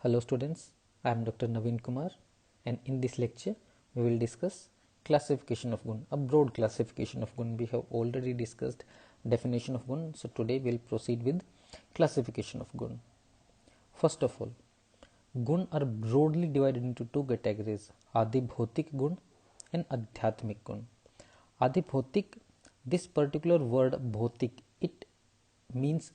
Hello students, I am Dr. Naveen Kumar, and in this lecture we will discuss classification of gun, a broad classification of gun. We have already discussed definition of gun, so today we will proceed with classification of gun. First of all, gun are broadly divided into two categories, Adibhotik gun and Adhyatmik gun. Adibhotik, this particular word bhotik, it means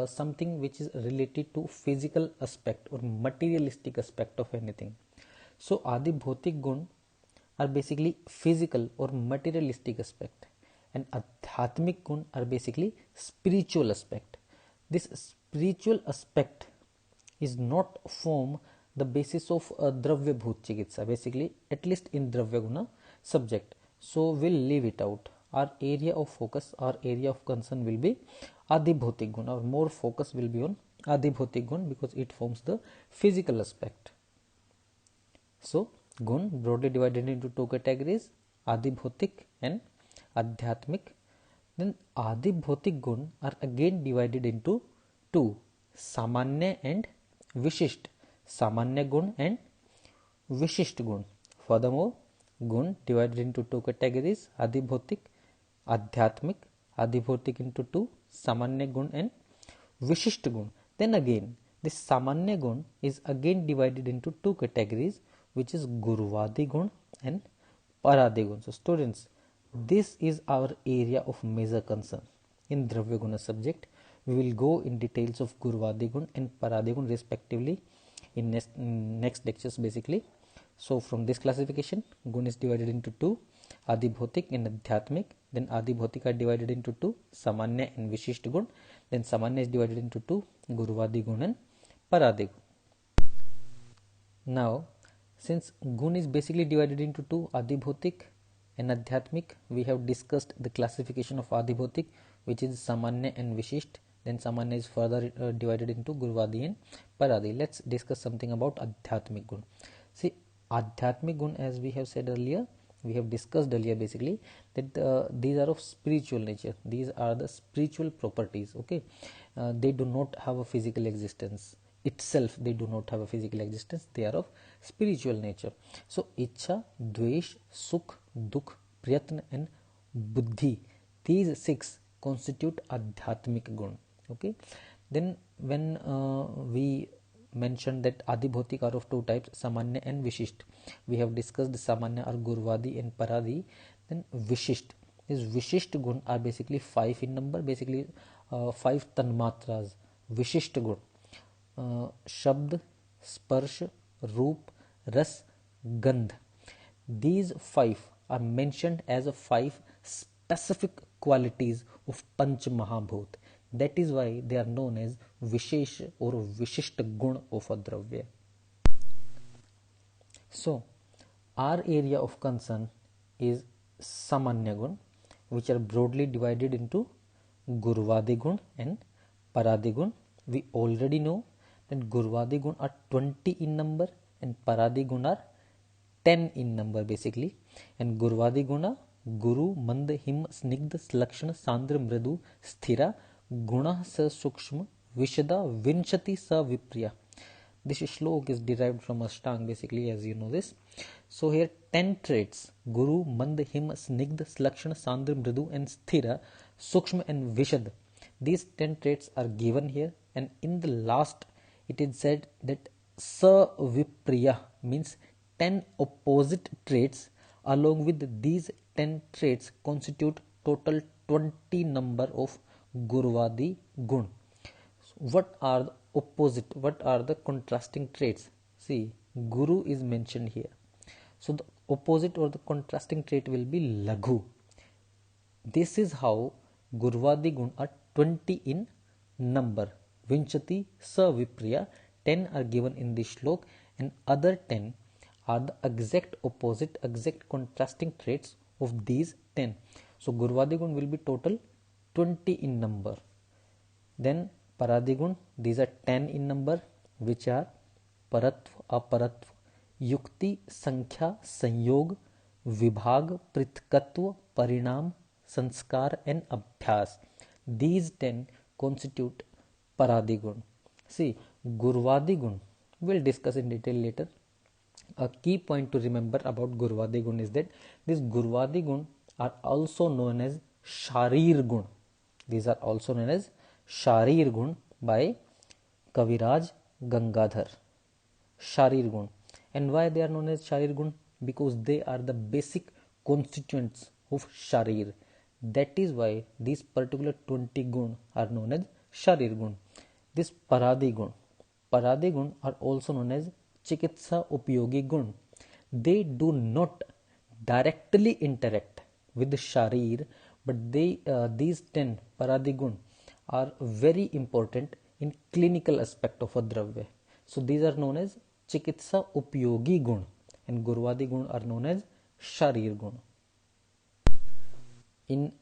something which is related to physical aspect or materialistic aspect of anything. So Adibhotik gun are basically physical or materialistic aspect, and Adhyatmik gun are basically spiritual aspect. This spiritual aspect is not form the basis of Dravyabhut Chikitsa, basically at least in Dravyaguna subject. So we'll leave it out. Our area of focus, our area of concern will be Adibhotik gun. Our more focus will be on Adibhotik gun because it forms the physical aspect. So gun broadly divided into two categories, Adibhotik and Adhyatmik. Then Adibhotik gun are again divided into two, Samanya and Vishisht. Samanya gun and Vishisht gun. Furthermore, gun divided into two categories, Adibhotik, Adhyatmik. Adibhotik into two, Samanya gun and Vishisht gun. Then again, this Samanya gun is again divided into two categories, which is Guruvadi gun and Paradi gun. So students, this is our area of major concern in Dravyaguna subject. We will go in details of Guruvadi gun and Paradi gun respectively in next lectures basically. So from this classification, gun is divided into two, Adibhotik and Adhyatmik. Then Adibhotik are divided into two, Samanya and Vishisht gun. Then Samanya is divided into two, Guruvadi gun and Paradi gun. Now, since gun is basically divided into two, Adibhotik and Adhyatmik, we have discussed the classification of Adibhotik, which is Samanya and Vishisht. Then Samanya is further divided into Guruvadi and Paradi. Let's discuss something about Adhyatmik gun. See, Adhyatmik gun, as we have said earlier, we have discussed earlier basically that these are of spiritual nature. These are the spiritual properties. Okay, they do not have a physical existence itself. They do not have a physical existence. They are of spiritual nature. So Ichha, Dvesh, Sukh, Dukh, Prayatna and Buddhi, these six constitute Adhyatmik gun. Okay, then when we mentioned that Adibhotik are of two types, Samanya and Vishisht, we have discussed Samanya are Guruvadi and Paradi. Then Vishisht, these Vishisht gun are basically five in number, basically five tanmatras. Vishisht gun, Shabd, Sparsh, Roop, Ras, Gandh. These five are mentioned as a five specific qualities of Panch Mahabhut. That is why they are known as Vishesh or Vishisht gun of a Dravya. So, our area of concern is Samanya gun, which are broadly divided into Guruvadi gun and Paradi gun. We already know that Guruvadi gun are 20 in number and Paradi gun are 10 in number basically. And Guruvadi guna, Guru, Mand, Him, Snigdha, Slakshana, Sandra, Mridu, Sthira, Guna sa Sukshma, Vishada, Vinchati sa Vipriya. This shlok is derived from Ashtang basically, as you know this. So here 10 traits, Guru, Mand, Him, Snigdha, Slakshana, Sandra, Mridu and Sthira, Sukshma and Vishad. These 10 traits are given here, and in the last it is said that sa Vipriya means 10 opposite traits along with these 10 traits constitute total 20 number of Guruvadi gun. So what are the opposite, what are the contrasting traits? See, Guru is mentioned here. So the opposite or the contrasting trait will be Laghu. This is how Guruvadi gun are 20 in number. Vinchati, Sa Vipriya, 10 are given in this shlok, and other 10 are the exact opposite, exact contrasting traits of these 10. So Guruvadi gun will be total 20 in number. Then Paradi gun, these are 10 in number, which are Paratva, Aparatva, Yukti, Sankhya, Sanyog, Vibhag, Prithkatva, Parinam, Sanskar and Abhyas. These 10 constitute Paradi gun. See, Guruvadi gun We'll discuss in detail later. A key point to remember about Gurvadi Gun is that these Gurvadi Gun are also known as Sharir Gun. These are also known as Sharir Gun by Kaviraj Gangadhar. Sharir Gun. And why they are known as Sharir Gun? Because they are the basic constituents of Sharir. That is why these particular 20 gun are known as Sharir Gun. This Paradi Gun are also known as Chikitsa Upyogi Gun. They do not directly interact with the Sharir, but these 10 Paradi Gun are very important in clinical aspect of a Dravya. So these are known as Chikitsa Upyogi Gun, and Gurvadi Gun are known as Sharir Gun. In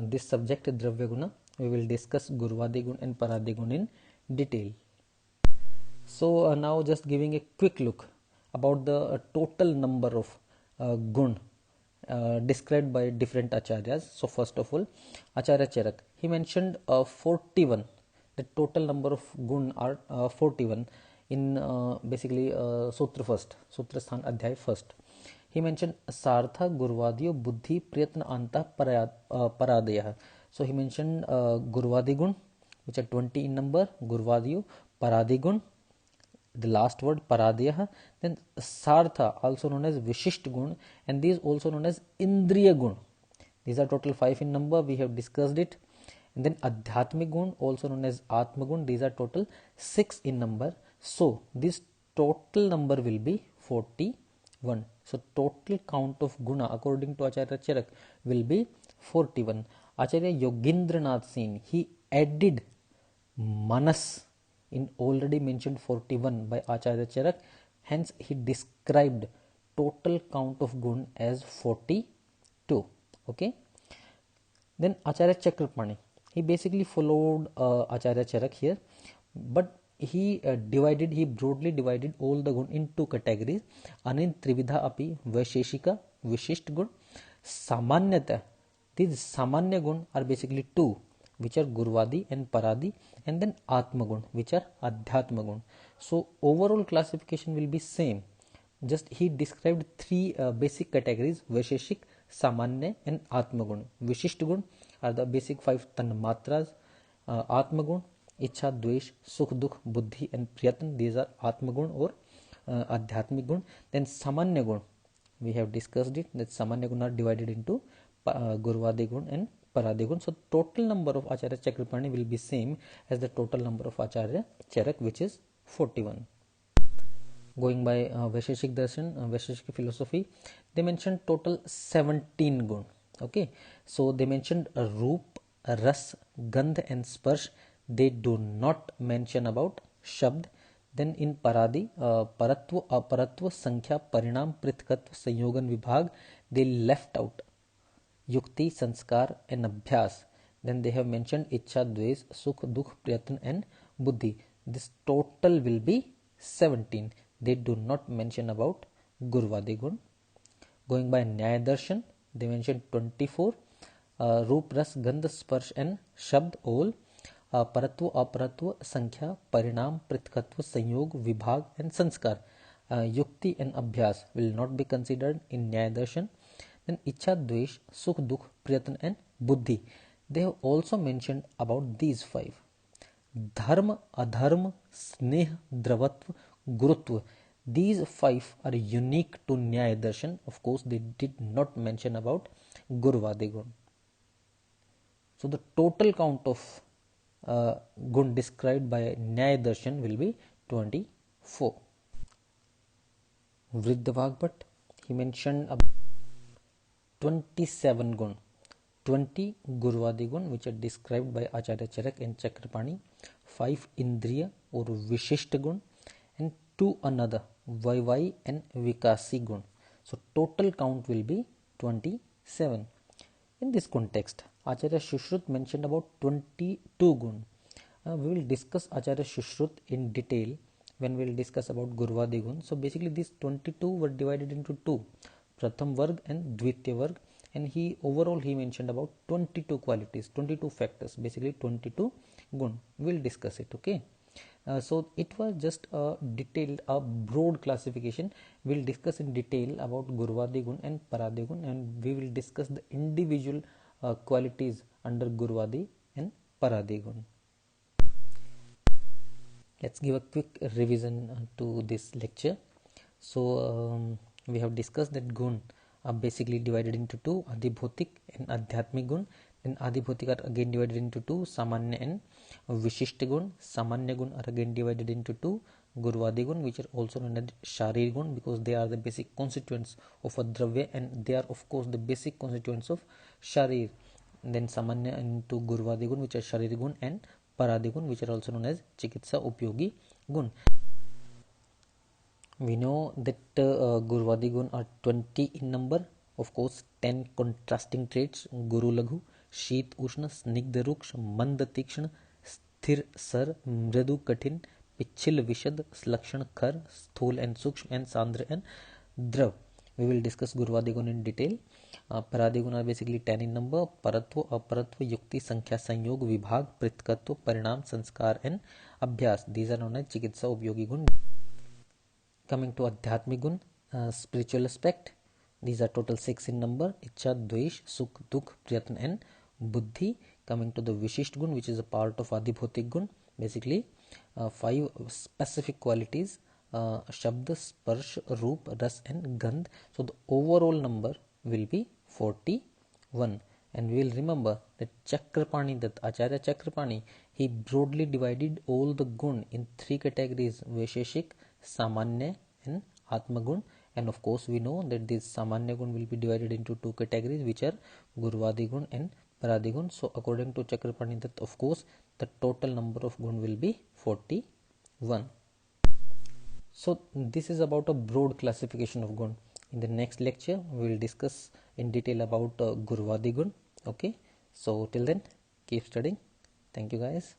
this subject Dravyaguna, we will discuss Gurvadi Gun and Paradi Gun in detail. So now just giving a quick look about the total number of gun described by different acharyas. So first of all, Acharya Charak, he mentioned 41. The total number of gun are 41 in basically Sutra Sthan Adhyay first. He mentioned Sartha Gurvadiyo Buddhi Priyatna Anta Paradaya. So he mentioned Gurvadi Gun, which are 20 in number, Gurvadiyo, Paradi Gun, the last word Paradaya, then Sartha, also known as Vishisht Gun, and these also known as Indriya Gun. These are total 5 in number, we have discussed it. And then Adhyatmik Gun, also known as Atma Gun, these are total 6 in number. So this total number will be 41. So total count of guna according to Acharya Charak will be 41. Acharya Yogendranath Singh, he added manas in already mentioned 41 by Acharya Charak, hence he described total count of gun as 42. Okay. Then Acharya Chakrapani, he basically followed Acharya Charak here, but he broadly divided all the gun in 2 categories. Anin Trividha api Vaisheshika Vishisht gun Samanyata. These Samanya gun are basically 2, which are Gurvadi and Paradi, and then Atma gun, which are Adhyatma gun. So overall classification will be same. Just he described 3 basic categories: Vaisheshik, Samanya and Atma gun. Vishisht gun are the basic 5 tanmatras. Atma gun, Ichha, Dvesh, Sukh, Dukh, Buddhi and Priyatn. These are Atma gun or Adhyatmik gun. Then Samanya gun, we have discussed it, that Samanya gun are divided into Gurvadi gun and Paradi gun. So total number of Acharya Chakrapani will be same as the total number of Acharya Charak, which is 41. Going by Vaisheshik Darshan, Vaisheshik philosophy, they mentioned total 17 gun. Okay, so they mentioned Roop, Ras, Gandh and Sparsh. They do not mention about Shabd. Then in Paradi, Paratva, Aparatva, Sankhya, Parinam, Prithkatva, Sanyogan, Vibhag, they left out Yukti, Sanskar and Abhyas. Then they have mentioned Ichha, Dvesh, Sukh, Dukh, Priyatn and Buddhi. This total will be 17. They do not mention about Gurvadi Gun. Going by Nyaya Darshan, they mentioned 24. Roop, Ras, Gandh, Sparsh and Shabd all. Paratva, Aparatva, Sankhya, Parinam, Prithkatva, Sanyog, Vibhag and Sanskar. Yukti and Abhyas will not be considered in Nyaya Darshan. Then Ichha, Dvesh, Sukh, Dukh, Priyatn and Buddhi. They have also mentioned about these 5. Dharma, Adharma, Sneh, Dravatva, Gurutva. These 5 are unique to Nyaya Darshan. Of course, they did not mention about Gurvadi Gun. So the total count of gun described by Nyaya Darshan will be 24. Vriddha Bhagvat, he mentioned 27 gun, 20 Gurvadi gun which are described by Acharya Charak and Chakrapani, 5 Indriya or Vishisht gun and 2 another Vaivai and Vikasi gun. So total count will be 27. In this context, Acharya Shushrut mentioned about 22 gun. We will discuss Acharya Shushrut in detail when we will discuss about Gurvadi gun. So basically these 22 were divided into 2, Pratham Varg and Dvitya Varg, and he mentioned about 22 qualities, 22 factors, basically 22 gun. We will discuss it, okay. So it was just a detailed, a broad classification. We'll discuss in detail about Gurvadi Gun and Paradi Gun, and we will discuss the individual qualities under Gurvadi and Paradi Gun. Let's give a quick revision to this lecture. So we have discussed that gun are basically divided into two, Adibhotik and Adhyatmik gun. Then Adibhotik are again divided into two, Samanya and Vishishta gun. Samanya gun are again divided into two, Gurvadi gun, which are also known as Sharir gun, because they are the basic constituents of a Dravya, and they are of course the basic constituents of Sharir. Then Samanya into Gurvadi gun, which are Sharir gun, and Paradi gun, which are also known as Chikitsa Upyogi gun. We know that Gurvadi gun are 20 in number. Of course, 10 contrasting traits: Guru Laghu, Sheet Ushna, Snigdha Ruksh, Mand Tikshna, Sthir Sar, Mridu Kathin, Pichil Vishad, Slakshan Khar, Sthul and Sukshma, and Sandra and Drav. We will discuss Gurvadi gun in detail. Paradi gun are basically 10 in number: Paratva, Aparatva, Yukti, Sankhya, Sanyog, Vibhag, Pritkatva, Parinam, Sanskar, and Abhyas. These are known as Chikitsa Upyogi gun. Coming to Adhyatmik gun, spiritual aspect, these are total 6 in number: Ichha, Dvesh, Sukh, Dukh, Priyatna, and Buddhi. Coming to the Vishisht gun, which is a part of Adibhotik gun, basically 5 specific qualities: Shabd, Sparsh, Roop, Ras, and Gandh. So the overall number will be 41. And we will remember that Chakrapani, that Acharya Chakrapani, he broadly divided all the gun in 3 categories: Vaisheshik, Samanya, and Atmagun. And of course we know that this Samanya gun will be divided into 2 categories, which are Gurvadi gun and Paradi gun. So according to Chakrapani, that of course the total number of gun will be 41. So this is about a broad classification of gun. In the next lecture we will discuss in detail about Gurvadi gun. Okay, so till then, keep studying. Thank you guys.